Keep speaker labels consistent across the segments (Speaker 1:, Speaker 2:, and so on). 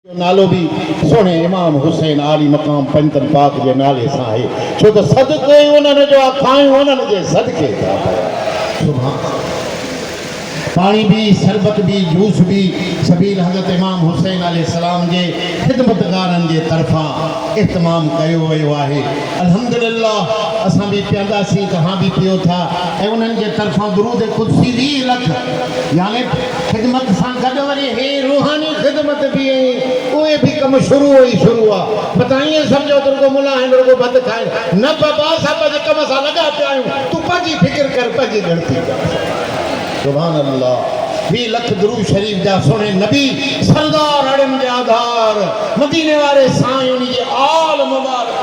Speaker 1: नालो भी सोने इमाम हुसैन आली मकाम पंतन पाक जे नाले सां आहे छो त सदको ई उन्हनि जो खायूं उन्हनि जे सदके था सुभान पानी भी शरबत भी जूस भी सबील हज़रत इमाम हुसैन अलैहिस्सलाम जे खिदमतगारनि जे तरफ़ां इहतमाम कयो वियो आहे। अल्हम्दुलिल्लाह असां भी पियंदासीं तव्हां भी पियो था ऐं उन्हनि जे तरफ़ां दुरूद कुदसी 20 लख यानी खिदमत सां गॾु वरी हे रूहानी खिदमत भी उहे भी कम शुरू आहे बताइए समझो तुरको मुला है रुगो बंद खाए न बाबा साहब जे कम सां लॻा पिया आहियूं तूं पंहिंजी फिक्र कर पंहिंजी गणती कर सुभान अल्लाह 20 लख दुरूद शरीफ जा सोने नबी सरदार अड़न जे आधार मदीने वाले साईं उन जे आल मुबारक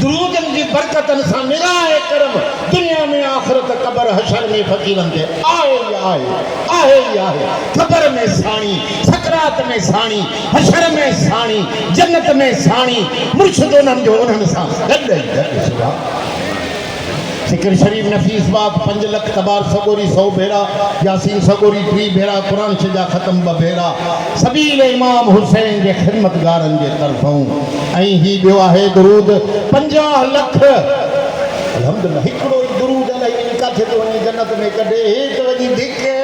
Speaker 1: दुरूदन जी बरकतन सां निराए करम दुनिया में आखिरत कब्र हशर में फकीरन दे आहे कब्र में साणी सकरात में साणी हशर में साणी जन्नत में साणी मुर्शिद उन्हनि जो उन्हनि सां गॾु सुभान ज़िक्र शरीफ नफीस बात 5 लख तबार सगोरी 100 भेरा यासीन सगोरी 3 भेरा कुरान शजा खत्म 2 भेरा सबील इमाम हुसैन जे खिदमतगारन जे तरफों ऐं ही बियो आहे दुरूद 50 लख अल्हम्दुलिल्लाह हिकड़ो ही दुरूद अलाई काथे तो वनी जन्नत में कढे हेत वजी धिके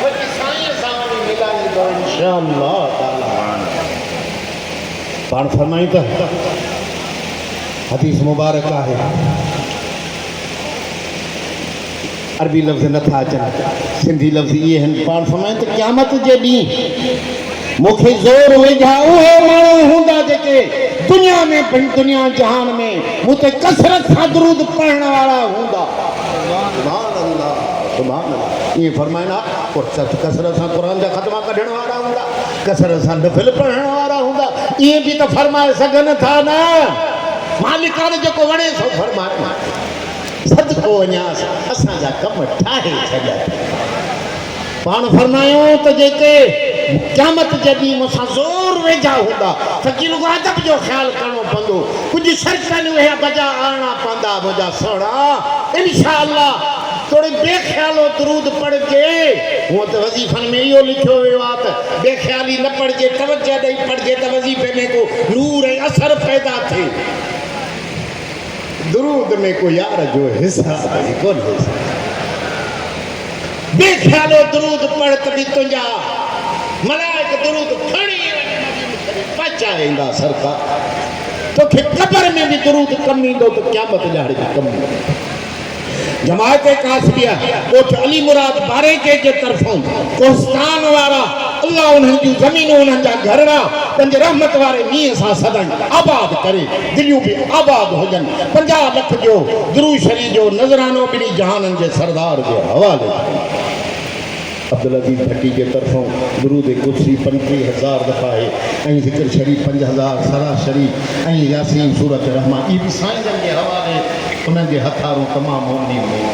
Speaker 1: वजी साईं सां वनी मिलाए तो इंशाअल्लाह ताला पाण फरमाई त हदीस मुबारक आहे अरबी लफ्ज़ नथा अचनि सिंधी लफ्ज़ इहे आहिनि पाण फरमाइनि त क़यामत जे ॾींहुं मूंखे ज़ोर वेझा उहे माण्हू हूंदा जेके दुनिया में दुनिया जहान में मूं ते कसरत सां दुरूद पढ़ण वारा हूंदा सुभान अल्लाह ईअं फरमाइनि हा कसरत सां क़ुरान जा ख़तमा कढण वारा हूंदा कसरत सां नफ़िल पढ़ण वारा हूंदा ईअं बि त फरमाए सघनि था न मालिकान जेको वणे सो फरमाए सदको वञास असांजा कम ठाहे छॾिया पाण फरमायो त जेके क़यामत जे ॾींहुं मूंसां ज़ोर वेझा हूंदा फ़कीर अदब जो ख़्यालु करिणो पवंदो कुझु शर्तनि उहे बजा आणणा पवंदा मुंहिंजा सोणा इंशाअल्लाह थोड़ी बेख्यालो दुरूद पढ़जे वो तो वजीफन में इहो लिखियो वियो आहे त बेख्याली न पढ़जे तवज्जो ॾेई पढ़जे त वजीफे में को नूर ऐं असर पैदा थिए दुरूद में को यार जो हिस्सा कोन बेख्यालो दुरूद पढ़ तभी तुंहिंजा मलाइक दुरूद खणी पहुचाईंदा सरकार तोखे कब्र में भी दुरूद कम ईंदो त क़यामत ॾाढ़ी कम जमात कासबिया कोठ अली मुराद बारेके जे तरफों कोस्तान वारा अल्लाह उन्हनि जूं ज़मीनूं उन्हनि जा घरड़ा पंज रहमत वारे मींहं सां सदाईं आबाद करे दिलियूं भी आबाद हुजनि 50 लख जो दुरूद शरीफ जो नज़रानो ॿिनी जहाननि जे सरदार जे हवाले अब्दुल अजीज भट्टी के तरफों दुरूद कुदसी 35,000 दफ़ा है ऐं ज़िक्र शरीफ 5,000 सरा शरीफ ऐं यासीन सूरत रहमान ई भी साईं जन के हवाले उन्हनि जे हथारों तमामु मोमिन